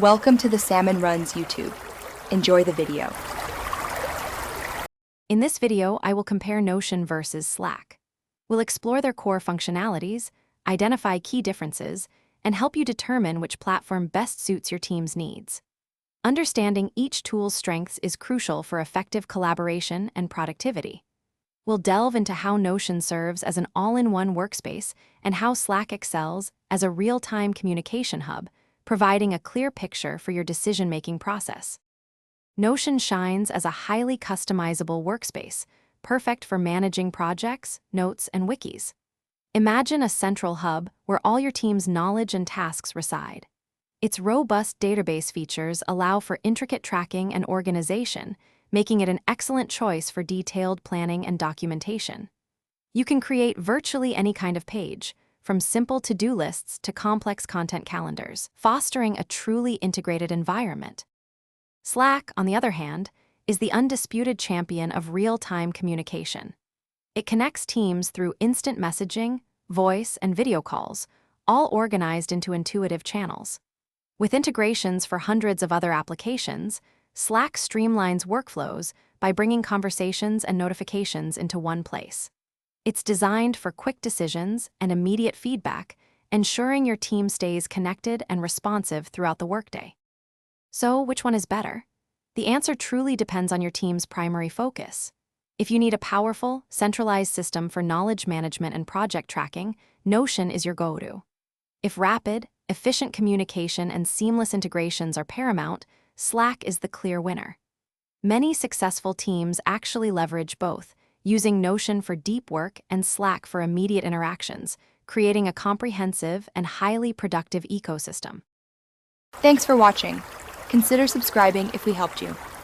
Welcome to the Salmon Runs YouTube. Enjoy the video. In this video, I will compare Notion versus Slack. We'll explore their core functionalities, identify key differences, and help you determine which platform best suits your team's needs. Understanding each tool's strengths is crucial for effective collaboration and productivity. We'll delve into how Notion serves as an all-in-one workspace and how Slack excels as a real-time communication hub, providing a clear picture for your decision-making process. Notion shines as a highly customizable workspace, perfect for managing projects, notes, and wikis. Imagine a central hub where all your team's knowledge and tasks reside. Its robust database features allow for intricate tracking and organization, making it an excellent choice for detailed planning and documentation. You can create virtually any kind of page, from simple to-do lists to complex content calendars, fostering a truly integrated environment. Slack, on the other hand, is the undisputed champion of real-time communication. It connects teams through instant messaging, voice, and video calls, all organized into intuitive channels. With integrations for hundreds of other applications, Slack streamlines workflows by bringing conversations and notifications into one place. It's designed for quick decisions and immediate feedback, ensuring your team stays connected and responsive throughout the workday. So, which one is better? The answer truly depends on your team's primary focus. If you need a powerful, centralized system for knowledge management and project tracking, Notion is your go-to. If rapid, efficient communication and seamless integrations are paramount, Slack is the clear winner. Many successful teams actually leverage both, using Notion for deep work and Slack for immediate interactions, creating a comprehensive and highly productive ecosystem. Thanks for watching. Consider subscribing if we helped you.